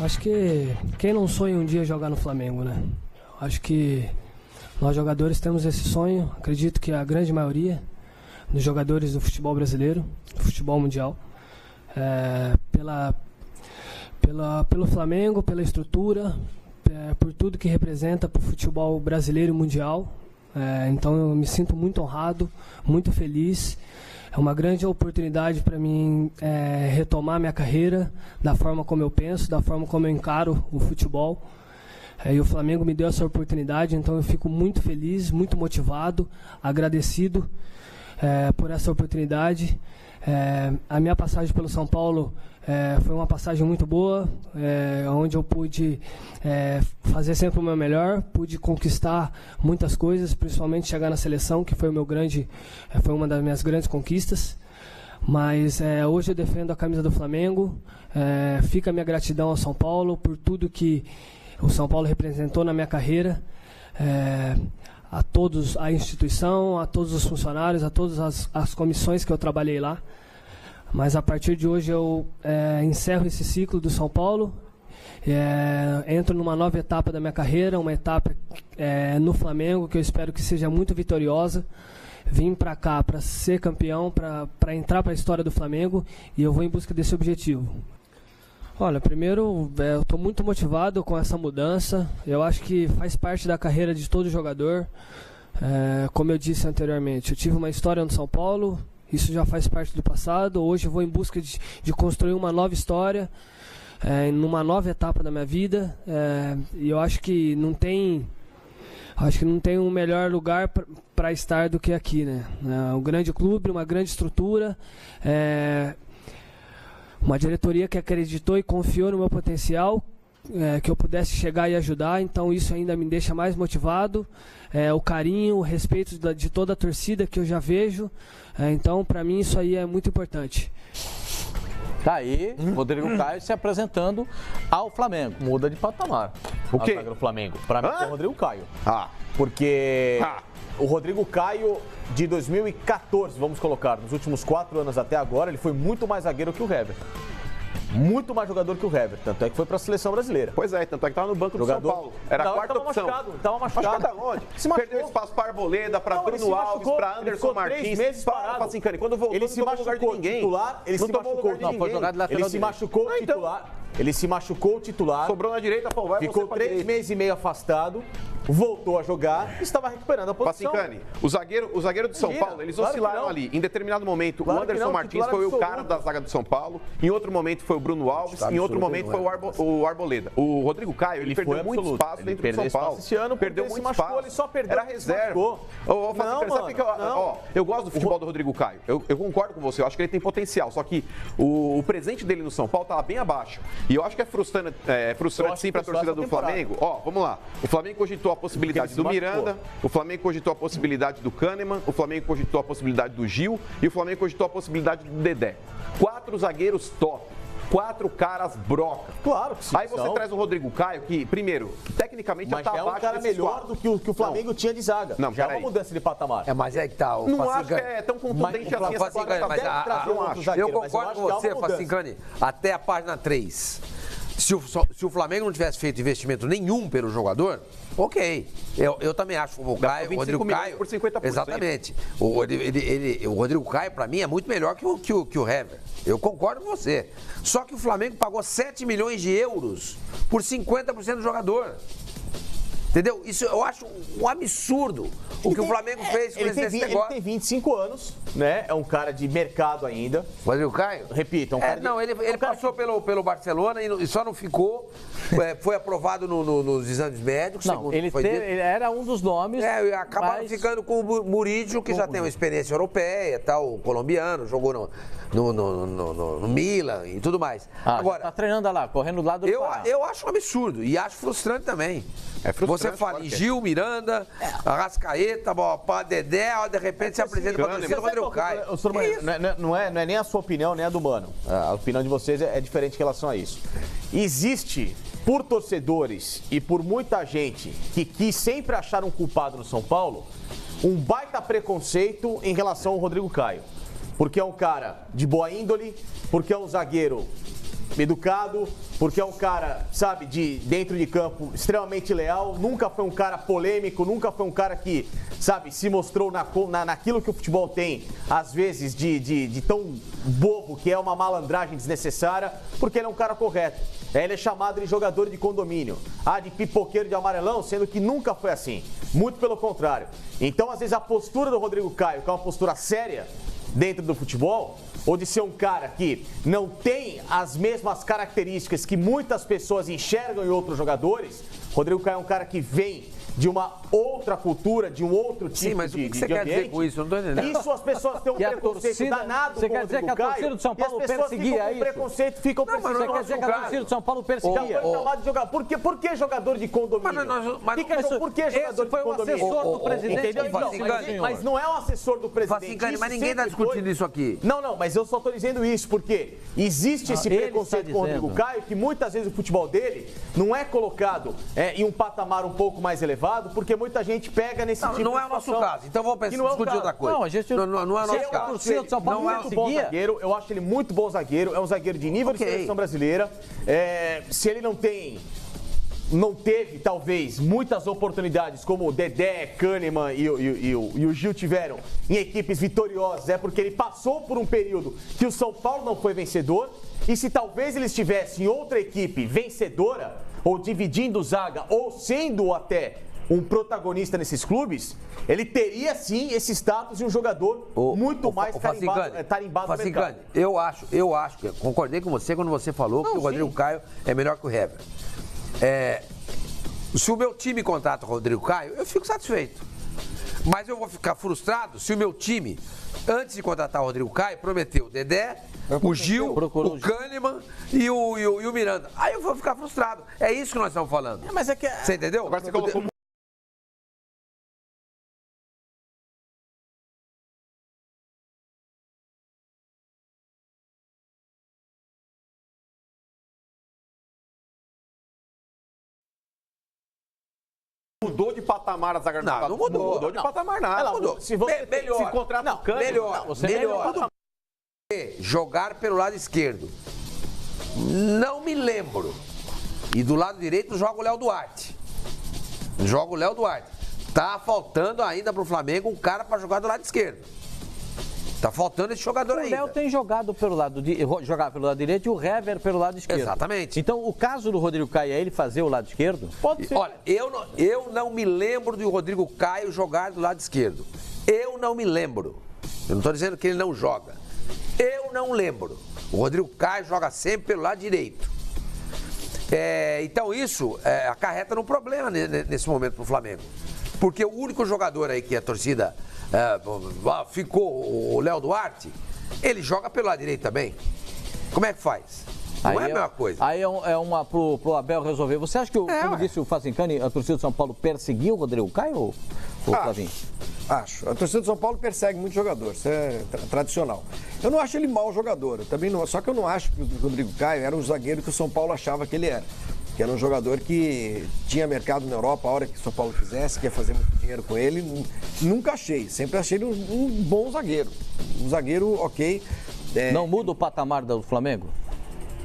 Acho que quem não sonha um dia jogar no Flamengo, né? Acho que nós jogadores temos esse sonho. Acredito que a grande maioria dos jogadores do futebol brasileiro, do futebol mundial, pelo Flamengo, pela estrutura, por tudo que representa para o futebol brasileiro e mundial. Então eu me sinto muito honrado, muito feliz. É uma grande oportunidade para mim retomar minha carreira da forma como eu penso, da forma como eu encaro o futebol. E o Flamengo me deu essa oportunidade, então eu fico muito feliz, muito motivado, agradecido por essa oportunidade. A minha passagem pelo São Paulo foi uma passagem muito boa, onde eu pude fazer sempre o meu melhor, pude conquistar muitas coisas, principalmente chegar na seleção, que foi foi uma das minhas grandes conquistas. Mas hoje eu defendo a camisa do Flamengo, fica a minha gratidão ao São Paulo por tudo que o São Paulo representou na minha carreira, a todos, a instituição, a todos os funcionários, a todas as comissões que eu trabalhei lá. Mas a partir de hoje eu encerro esse ciclo do São Paulo, entro numa nova etapa da minha carreira, uma etapa no Flamengo que eu espero que seja muito vitoriosa. Vim para cá para ser campeão, para entrar para a história do Flamengo, e eu vou em busca desse objetivo. Olha, primeiro, eu estou muito motivado com essa mudança. Eu acho que faz parte da carreira de todo jogador. Como eu disse anteriormente, eu tive uma história no São Paulo, isso já faz parte do passado. Hoje eu vou em busca de construir uma nova história, numa nova etapa da minha vida. E eu acho que não tem um melhor lugar para estar do que aqui, né? Um grande clube, uma grande estrutura, uma diretoria que acreditou e confiou no meu potencial, que eu pudesse chegar e ajudar. Então isso ainda me deixa mais motivado. O carinho, o respeito de toda a torcida que eu já vejo. Então, para mim, isso aí é muito importante. Tá aí, Rodrigo Caio se apresentando ao Flamengo. Muda de patamar. O quê? Do Flamengo. Para mim, é o Rodrigo Caio. Porque o Rodrigo Caio de 2014, vamos colocar, nos últimos 4 anos até agora, ele foi muito mais zagueiro que o Hever. Muito mais jogador que o Hever, tanto é que foi para a seleção brasileira. Pois é, tanto é que estava no banco do São Paulo. Era a quarta opção. Tava machucado. Machucado aonde? Perdeu espaço para Arboleda, para Bruno Alves, para Anderson Martins. 3 meses parado. Facincani, quando voltou, ele se machucou titular, ele se machucou. Não, foi jogado lateral. Ele se machucou o titular. Ele se machucou o titular. Sobrou na direita, pô, vai ficou 3 meses e meio afastado. Voltou a jogar e estava recuperando a posição. Facincani, o zagueiro do São Paulo, eles oscilaram ali. Em determinado momento, o Anderson Martins foi o cara da zaga do São Paulo. Em outro momento foi o Bruno Alves. Em outro momento foi o Arboleda. O Rodrigo Caio, ele perdeu muito espaço dentro do São Paulo. Esse ano perdeu muito espaço. Ele só perdeu. Era reserva. Eu gosto do futebol do Rodrigo Caio. Eu concordo com você. Eu acho que ele tem potencial. Só que o presente dele no São Paulo estava bem abaixo. E eu acho que é frustrante sim para a torcida do Flamengo. Vamos lá. O Flamengo cogitou a possibilidade do Miranda, o Flamengo cogitou a possibilidade do Kahneman, o Flamengo cogitou a possibilidade do Gil e o Flamengo cogitou a possibilidade do Dedé. 4 zagueiros top. 4 caras broca. Claro que sim. Aí você traz o Rodrigo Caio, que, primeiro, tecnicamente já tá abaixo. Mas é um cara melhor do que o Flamengo tinha de zaga. Não, já é uma mudança de patamar. Mas é que tá. Não acho que é tão contundente assim essa placa. Eu concordo com você, Facincani, até a página 3. Se o Flamengo não tivesse feito investimento nenhum pelo jogador, ok. Eu também acho o Rodrigo Caio por 50%. Exatamente. O Rodrigo Caio, para mim, é muito melhor que o Hever. Eu concordo com você. Só que o Flamengo pagou 7 milhões de euros por 50% do jogador. Entendeu? Isso eu acho um absurdo o que o Flamengo fez com esse negócio. Ele tem 25 anos, né? É um cara de mercado ainda. Rodrigo Caio? Repito, é um cara Não, ele passou pelo Barcelona e só não ficou. Foi aprovado nos exames médicos. Não, ele era um dos nomes. Acabaram ficando com o Murillo, que já tem uma experiência europeia, tal, colombiano, jogou no Milan e tudo mais. Agora, tá treinando lá, correndo do lado do Pará. Eu acho um absurdo e acho frustrante também. É frustrante. Você fala em Gil, Miranda, Arrascaeta, Dedé, de repente se apresenta para a torcida do Rodrigo Caio. Não é nem a sua opinião, nem a do Mano. A opinião de vocês é diferente em relação a isso. Existe, por torcedores e por muita gente que quis sempre achar um culpado no São Paulo, um baita preconceito em relação ao Rodrigo Caio. Porque é um cara de boa índole, porque é um zagueiro educado, porque é um cara, sabe, dentro de campo extremamente leal, nunca foi um cara polêmico, nunca foi um cara que, sabe, se mostrou naquilo que o futebol tem, às vezes, de tão bobo, que é uma malandragem desnecessária, porque ele é um cara correto. Ele é chamado de jogador de condomínio, de pipoqueiro de amarelão, sendo que nunca foi assim. Muito pelo contrário. Então, às vezes, a postura do Rodrigo Caio, que é uma postura séria dentro do futebol, ou de ser um cara que não tem as mesmas características que muitas pessoas enxergam em outros jogadores, Rodrigo Caio é um cara que vem de uma outra cultura, de um outro tipo de ambiente. Sim, mas o que você quer dizer com isso? Eu não estou entendendo. Isso as pessoas têm um preconceito danado com o Rodrigo Caio. Você quer dizer que a torcida do São Paulo perseguia isso? Preconceito, ficam perseguindo. Você quer dizer que a torcida do São Paulo perseguia? Por que jogador de condomínio? Por que jogador de condomínio? Foi o assessor do presidente. Mas não é o assessor do presidente. Mas ninguém está discutindo isso aqui. Não, mas eu só estou dizendo isso porque existe esse preconceito com o Rodrigo Caio, que muitas vezes o futebol dele não é colocado em um patamar um pouco mais elevado, porque muita gente pega nesse tipo de situação. Não é o nosso caso. Então vamos discutir outra coisa. Não é o nosso caso. O São Paulo é muito bom zagueiro. Eu acho ele muito bom zagueiro. É um zagueiro de nível de seleção brasileira. Se ele não teve, talvez, muitas oportunidades como o Dedé, Kahneman e o Gil tiveram em equipes vitoriosas, é porque ele passou por um período que o São Paulo não foi vencedor. E se talvez ele estivesse em outra equipe vencedora, ou dividindo zaga, ou sendo até um protagonista nesses clubes, ele teria sim esse status de um jogador muito mais tarimbado no mercado. Eu acho, concordei com você quando você falou que o Rodrigo Caio é melhor que o Hever. Se o meu time contrata o Rodrigo Caio, eu fico satisfeito. Mas eu vou ficar frustrado se o meu time, antes de contratar o Rodrigo Caio, prometeu o Dedé, o Gil, o Kahneman e o Miranda. Aí eu vou ficar frustrado. É isso que nós estamos falando. Você entendeu? Agora você colocou... Mudou de patamar a zaga. Não mudou. Mudou de patamar nada. Mudou. Se você se contrata o Kahneman, melhor. Jogar pelo lado esquerdo. Não me lembro. E do lado direito joga o Léo Duarte. Tá faltando ainda pro Flamengo um cara para jogar do lado esquerdo. Tá faltando esse jogador ainda. O Léo tem jogado pelo lado direito e o Hever pelo lado esquerdo. Exatamente. Então, o caso do Rodrigo Caio é ele fazer o lado esquerdo? Pode ser. Olha, eu não me lembro do Rodrigo Caio jogar do lado esquerdo. Eu não me lembro. Eu não estou dizendo que ele não joga. Eu não lembro. O Rodrigo Caio joga sempre pelo lado direito. Então isso acarreta num problema nesse momento para o Flamengo. Porque o único jogador aí que a torcida ficou, o Léo Duarte, ele joga pelo lado direito também. Como é que faz? Não é a mesma coisa. Aí é uma pro Abel resolver. Você acha que, como disse o Fazincani, a torcida do São Paulo perseguiu o Rodrigo Caio ou Flavinho? Acho. A torcida do São Paulo persegue muito jogador, isso é tradicional. Eu não acho ele mau jogador, também não, só que eu não acho que o Rodrigo Caio era um zagueiro que o São Paulo achava que ele era. Que era um jogador que tinha mercado na Europa a hora que o São Paulo quisesse, que ia fazer muito dinheiro com ele. Nunca achei, sempre achei ele um bom zagueiro. Um zagueiro ok. Não muda o patamar do Flamengo?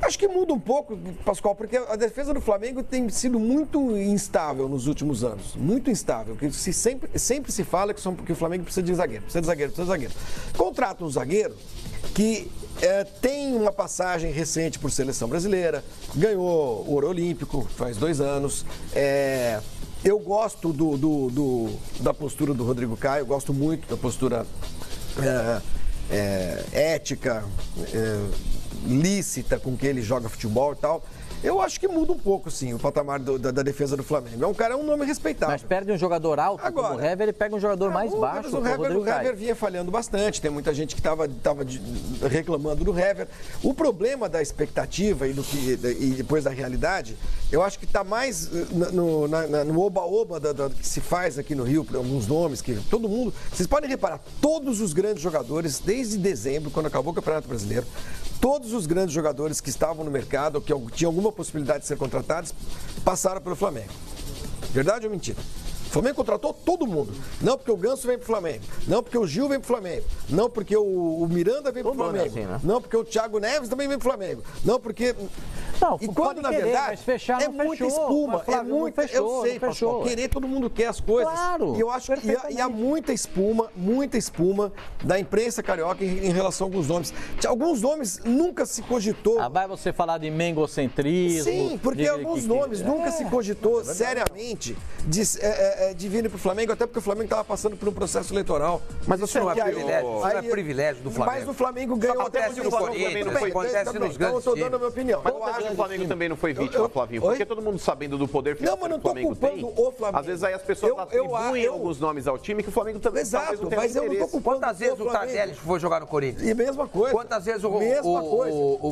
Acho que muda um pouco, Pascoal, porque a defesa do Flamengo tem sido muito instável nos últimos anos. Muito instável. Que sempre se fala que o Flamengo precisa de zagueiro. Precisa de zagueiro. Contrata um zagueiro que tem uma passagem recente por seleção brasileira, ganhou o Ouro Olímpico faz 2 anos. Eu gosto da postura do Rodrigo Caio, gosto muito da postura ética, lícita com que ele joga futebol e tal. Eu acho que muda um pouco, sim, o patamar da defesa do Flamengo. É um nome respeitável. Mas perde um jogador alto, agora, como o Hever, ele pega um jogador mais baixo. O Hever vinha falhando bastante, tem muita gente que estava reclamando do Hever. O problema da expectativa e depois da realidade, eu acho que está mais no oba-oba que se faz aqui no Rio, por alguns nomes, que todo mundo... Vocês podem reparar, todos os grandes jogadores, desde dezembro, quando acabou o Campeonato Brasileiro, todos os grandes jogadores que estavam no mercado, que tinham alguma possibilidade de ser contratados, passaram pelo Flamengo. Verdade ou mentira? O Flamengo contratou todo mundo. Não porque o Ganso vem pro Flamengo, não porque o Gil vem pro Flamengo, não porque o Miranda vem pro Flamengo, assim, né? não porque o Thiago Neves também vem pro Flamengo, não porque... Não, e quando, na verdade, mas fechar, é não muita fechou. espuma, Mas, Flávio, é muita... não fechou, eu sei, não fechou. Pascoal, querer todo mundo quer as coisas. Claro, E eu acho que há muita espuma da imprensa carioca em relação a alguns nomes. Alguns nomes nunca se cogitou. Vai você falar de mengocentrismo. Sim, porque alguns nomes nunca se cogitou seriamente de vir para o Flamengo, até porque o Flamengo estava passando por um processo eleitoral. Mas isso não é aí- privilégio, isso não é privilégio do Flamengo. Mas o Flamengo ganhou Acontece até no Corinthians, acontece nos então eu grandes estou dando a times. minha opinião. Mas Eu eu acho que o Flamengo também não foi vítima, Flavinho. Oi? Porque todo mundo sabendo do poder Não, financeiro mas não que o estou Flamengo tem, culpando o Flamengo. às vezes aí as pessoas atribuem alguns nomes ao time que o Flamengo também talvez Exato, não tenha mas eu não estou interesse. culpando Quantas vezes o Flamengo. Tardelli foi jogar no Corinthians? E mesma coisa. Quantas vezes o Isso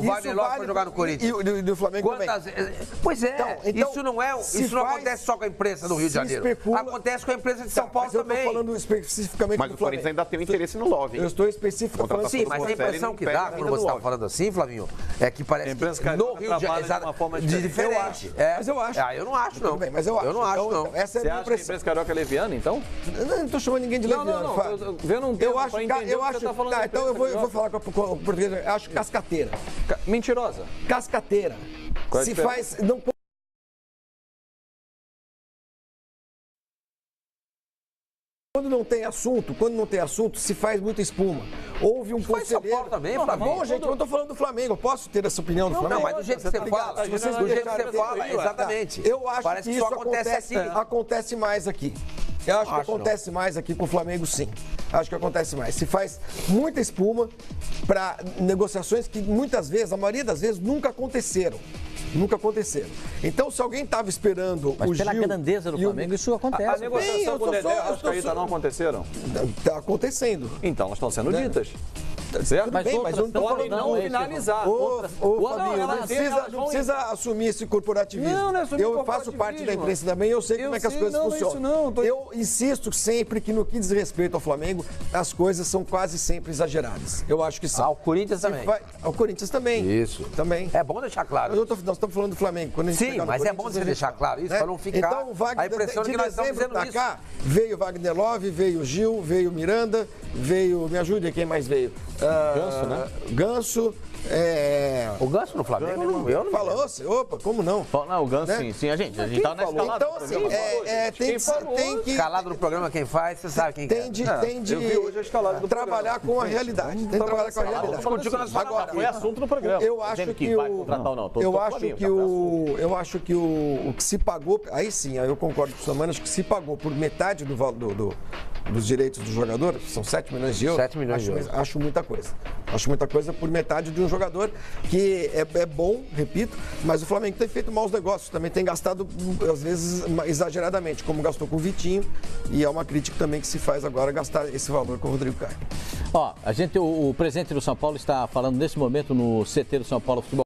Wagner Lopes foi jogar no Corinthians? E do Flamengo Quantas também. vezes? Pois é, Então, isso não se acontece só com a imprensa do Rio de se Janeiro. especula- Acontece com a imprensa de São Paulo Mas eu também. estou falando especificamente Mas do o Corinthians Flamengo. ainda tem um interesse no Love, hein? Eu estou especificamente falando Sim, mas a impressão que dá quando você está falando assim, Flavinho, é que parece que no Rio de Janeiro de uma forma diferente. Mas eu acho. Eu não acho, não. Tudo bem, mas eu acho. Eu não acho, Então, não. essa é a Você minha acha que a impressão. imprensa carioca é leviana, então? Eu não estou chamando ninguém de Não, leviano, não, Fábio. eu vendo um tempo pra entender o que você tá falando da então eu imprensa vou falar com o português. Eu acho cascateira. Mentirosa. Cascateira. Qual é a Se diferença? faz... Não... Quando não tem assunto, se faz muita espuma. Houve um faz São conselheiro... Paulo também, Tá Flamengo. bom, gente, eu não estou falando do Flamengo. Eu posso ter essa opinião do Flamengo? Não, mas do jeito que você fala, Se vocês do jeito que deixarem você fala, eu- exatamente. Eu acho Parece que que isso só acontece assim. acontece mais aqui. Eu acho que acontece mais aqui com o Flamengo, sim. Acho que acontece mais. Se faz muita espuma para negociações que muitas vezes, a maioria das vezes, nunca aconteceram. Nunca aconteceram. Então, se alguém estava esperando Mas o pela Gil... grandeza do e o- Flamengo, isso acontece. A negociação com o Dedé e o Arrascaeta não aconteceram? Tá acontecendo. Então, elas estão sendo ditas. Certo? Mas Bem, outras mas eu não tô podem falando não é finalizar. Ô, Fabinho, não elas precisa assumir esse corporativismo. Não é assumir eu faço parte da imprensa também, eu sei como é que as sei, coisas não, funcionam. não é isso não, Eu insisto sempre que no que diz respeito ao Flamengo, as coisas são quase sempre exageradas. Eu acho que são. O Corinthians também. Ao Corinthians também. Isso. Também. É bom deixar claro. Nós estamos falando do Flamengo. Quando a gente Sim, pegar no mas é Corinthians, bom a você gente deixar fala, claro isso, né? para não ficar Então, a impressão de que nós estamos dezembro dizendo pra isso. cá, veio o Wagner Love, veio o Gil, veio o Miranda, veio... Me ajude, quem mais veio? Ganso, né? Ganso, O Ganso no Flamengo, eu não Falou, opa, como não? Não, o Ganso, Né? sim, a gente tá na escalada. Então, assim, tem que... Calado no programa, quem faz, você sabe quem Tem de eu vi hoje a escalada do trabalhar com a realidade. Tem que trabalhar com a realidade. Agora, Foi assunto no programa. eu acho Dizendo que vai o... contratar ou não. Tô Eu com o acho Flavinho, que já foi o que o que se pagou, aí sim, aí eu concordo com o Samana, acho que se pagou por metade dos direitos do jogador, são 7 milhões de euros. 7 milhões de euros. Acho muita coisa. Acho muita coisa por metade de um jogador que é bom, repito, mas o Flamengo tem feito maus negócios, também tem gastado, às vezes, exageradamente, como gastou com o Vitinho, e é uma crítica também que se faz agora gastar esse valor com o Rodrigo Caio. Ó, o presidente do São Paulo está falando nesse momento no CT do São Paulo Futebol